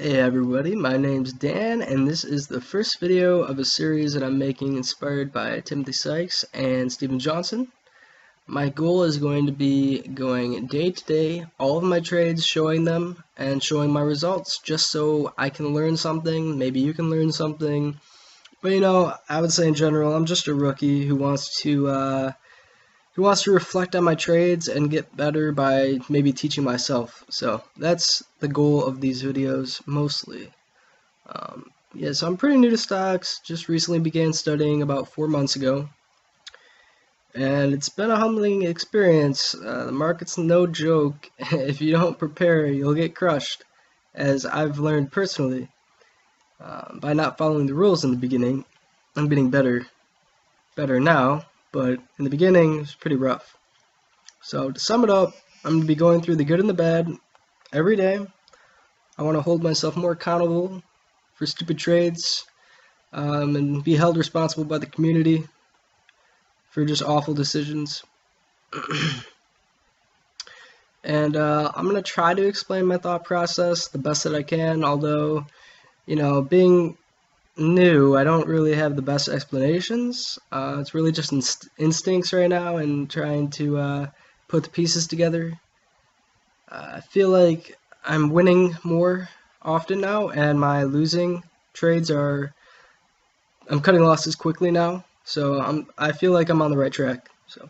Hey everybody, my name's Dan, and this is the first video of a series that I'm making inspired by Timothy Sykes and Stephen Johnson. My goal is going to be going day to day, all of my trades, showing them and showing my results, just so I can learn something, maybe you can learn something. But I would say in general, I'm just a rookie who wants to reflect on my trades and get better by maybe teaching myself. So that's the goal of these videos mostly. Yeah, so I'm pretty new to stocks, just recently began studying about 4 months ago. And it's been a humbling experience. The market's no joke. If you don't prepare, you'll get crushed, as I've learned personally. By not following the rules in the beginning, I'm getting better now, but in the beginning it was pretty rough. So to sum it up, I'm going to be going through the good and the bad every day. I want to hold myself more accountable for stupid trades, and be held responsible by the community for just awful decisions. And I'm going to try to explain my thought process the best that I can, although, being new, I don't really have the best explanations. It's really just instincts right now and trying to put the pieces together. I feel like I'm winning more often now, and my losing trades I'm cutting losses quickly now, so I feel like I'm on the right track. So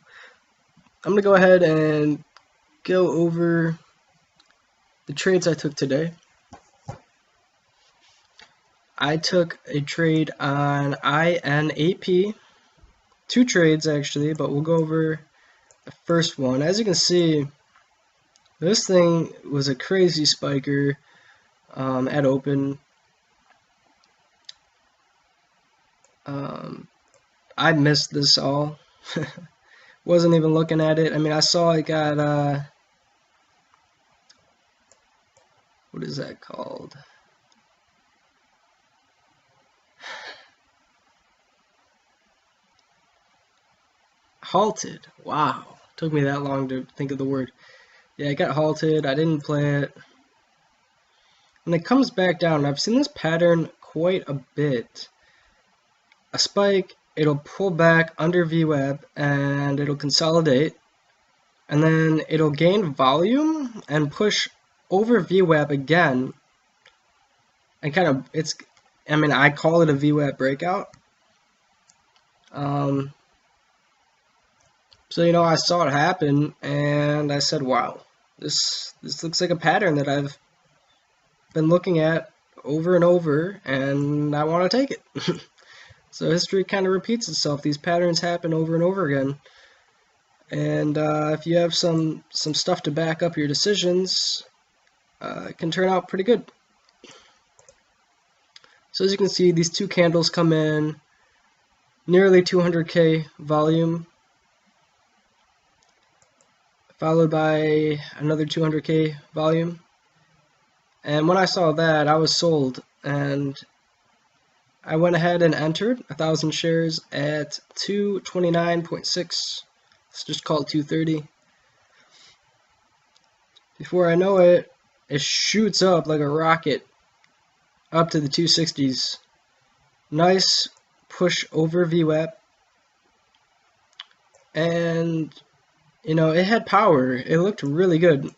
I'm gonna go ahead and go over the trades I took today. I took a trade on INAP, 2 trades actually, but we'll go over the first one. As you can see, this thing was a crazy spiker at open. I missed this all. Wasn't even looking at it. I mean, I saw it got what is that called? Halted. Wow, took me that long to think of the word. Yeah, it got halted. I didn't play it. And it comes back down. I've seen this pattern quite a bit. A spike, it'll pull back under VWAP and it'll consolidate. And then it'll gain volume and push over VWAP again. And I call it a VWAP breakout. So I saw it happen and I said, wow, this looks like a pattern that I've been looking at over and over, and I want to take it. So history kind of repeats itself. These patterns happen over and over again. And if you have some stuff to back up your decisions, it can turn out pretty good. So as you can see, these 2 candles come in, nearly 200K volume, followed by another 200K volume. And when I saw that, I was sold, and I went ahead and entered 1,000 shares at 229.6. Let's just call it 230. Before I know it, it shoots up like a rocket up to the 260s. Nice push over VWAP. And it had power. It looked really good.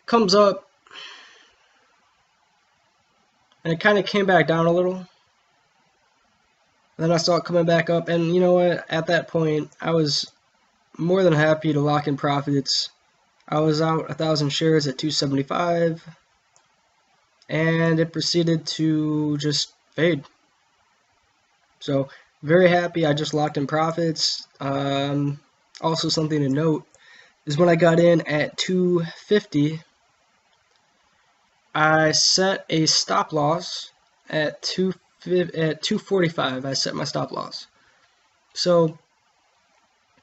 Comes up, and it kind of came back down a little. Then I saw it coming back up, and you know what? At that point, I was more than happy to lock in profits. I was out 1,000 shares at 275, and it proceeded to just fade. So very happy. I just locked in profits. Also something to note is when I got in at 250, I set a stop loss at 245. I set my stop loss. So,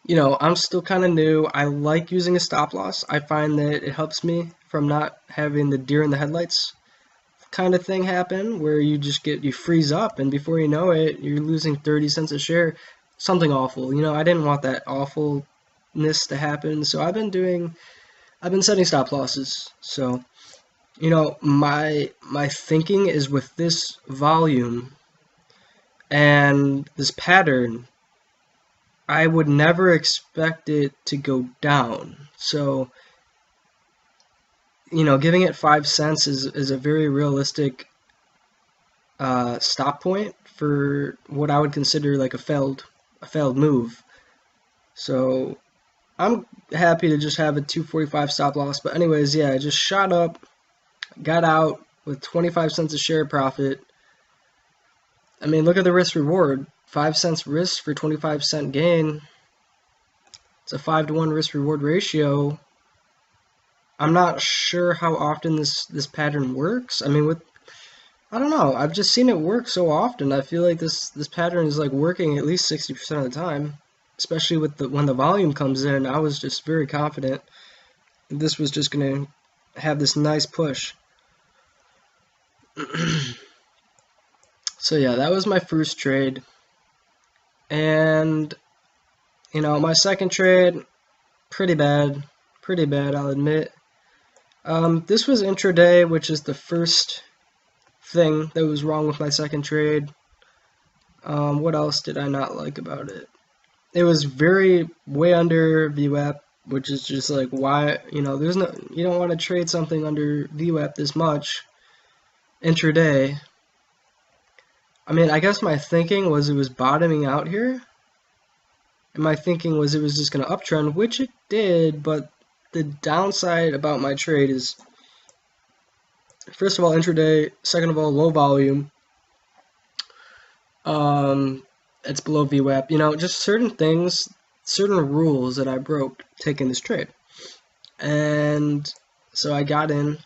I'm still kind of new. I like using a stop loss. I find that it helps me from not having the deer in the headlights kind of thing happen, where you freeze up, and before you know it, you're losing 30 cents a share. Something awful. I didn't want that awfulness to happen. So I've been setting stop losses. So You know, my thinking is with this volume and this pattern, I would never expect it to go down. So, you know, giving it 5 cents is a very realistic stop point for what I would consider like a failed move. So I'm happy to just have a 245 stop loss. But anyways, yeah, I just shot up, got out with 25 cents a share profit. I mean, look at the risk reward. 5 cents risk for 25-cent gain. It's a 5-to-1 risk reward ratio. I'm not sure how often this pattern works. I mean, I don't know. I've just seen it work so often. I feel like this pattern is like working at least 60% of the time, especially with when the volume comes in. I was just very confident this was just going to have this nice push. So yeah, that was my first trade. And you know, my second trade, pretty bad, I'll admit. This was intraday, which is the first thing that was wrong with my second trade. What else did I not like about it? It was way under VWAP, which is just like, why, you know, you don't want to trade something under VWAP this much intraday. I mean, I guess my thinking was it was bottoming out here. And my thinking was it was just going to uptrend, which it did, but the downside about my trade is, first of all, intraday, second of all, low volume. It's below VWAP. You know, just certain things, certain rules that I broke taking this trade. And so I got in.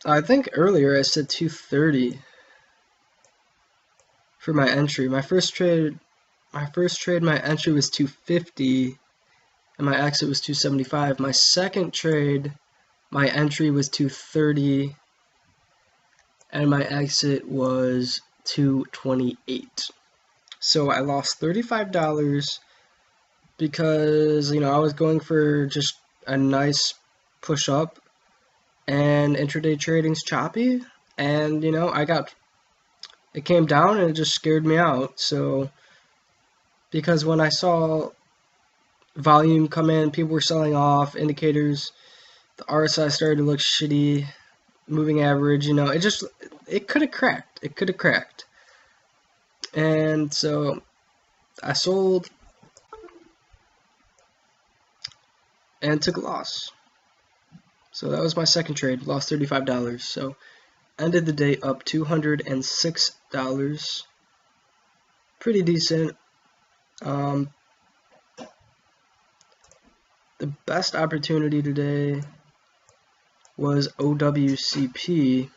I think earlier I said 230 for my entry. My first trade, my entry was 250, and my exit was 275. My second trade, my entry was 230, and my exit was 228. So I lost $35 because, you know, I was going for just a nice push up, and intraday trading's choppy, and you know, it came down and it just scared me out. So because when I saw volume come in, people were selling off, indicators, the RSI started to look shitty, moving average, you know, it could have cracked. And so I sold and took a loss. So that was my second trade, lost $35. So ended the day up $206. Pretty decent. The best opportunity today was OWCP.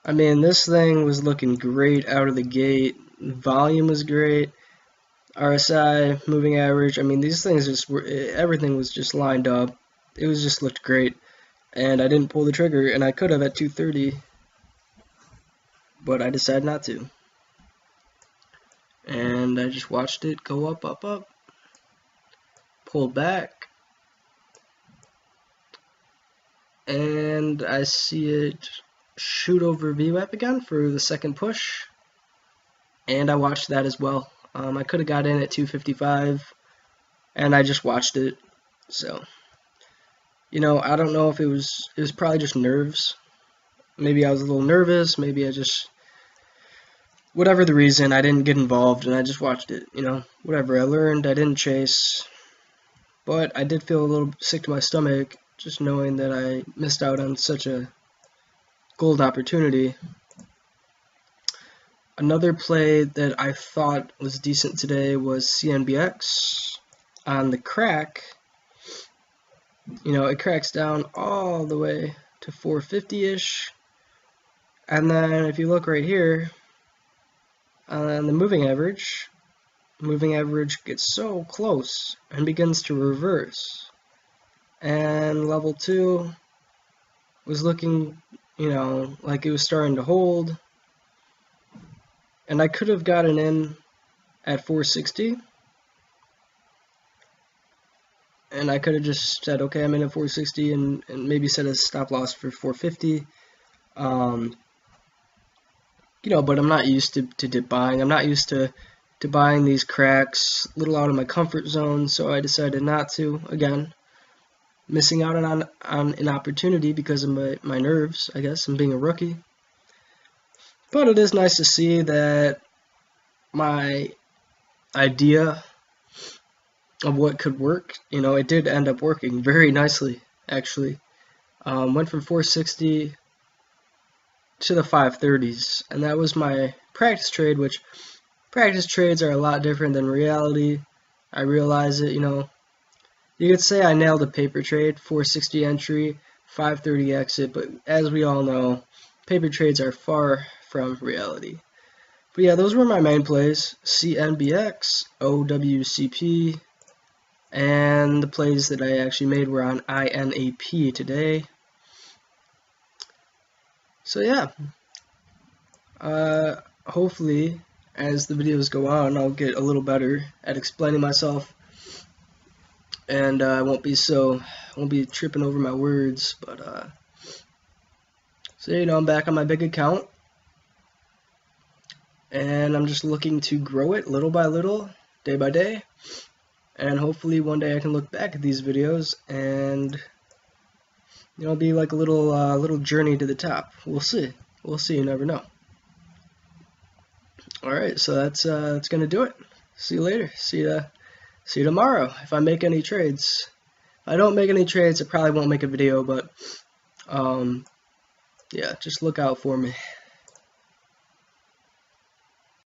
I mean, this thing was looking great out of the gate. Volume was great. RSI, moving average. I mean, these things everything was just lined up. It was just looked great. And I didn't pull the trigger, and I could have at 230, but I decided not to. And I just watched it go up, up, up, pulled back, and I see it shoot over VWAP again for the second push, and I watched that as well. I could have got in at 255, and I just watched it. So, you know, I don't know if it was probably just nerves. Maybe I was a little nervous, maybe I just, whatever the reason, I didn't get involved and I just watched it, you know, whatever. I learned, I didn't chase, but I did feel a little sick to my stomach just knowing that I missed out on such a golden opportunity. Another play that I thought was decent today was CNBX on the crack. You know, it cracks down all the way to 450-ish. And then if you look right here, on the moving average gets so close and begins to reverse. And level 2 was looking, you know, like it was starting to hold. And I could have gotten in at 460. and I could have just said, okay, I'm in at 460 and maybe set a stop loss for 450. You know, but I'm not used to dip buying. I'm not used to buying these cracks, a little out of my comfort zone, so I decided not to. Again, missing out on an opportunity because of my nerves, I guess, and being a rookie. But it is nice to see that my idea of what could work, you know, it did end up working very nicely, actually. Went from 460 to the 530s, and that was my practice trade, which practice trades are a lot different than reality. I realize it, you know. You could say I nailed a paper trade, 460 entry, 530 exit, but as we all know, paper trades are far from reality. But yeah, those were my main plays: CNBX, OWCP, and the plays that I actually made were on INAP today. So yeah, hopefully as the videos go on, I'll get a little better at explaining myself, and I won't be tripping over my words. But so you know, I'm back on my big account, and I'm just looking to grow it little by little, day by day, and hopefully one day I can look back at these videos and, you know, be like a little journey to the top. We'll see. We'll see. You never know. All right, so that's gonna do it. See you later. See you tomorrow if I make any trades. If I don't make any trades, I probably won't make a video, but yeah, just look out for me.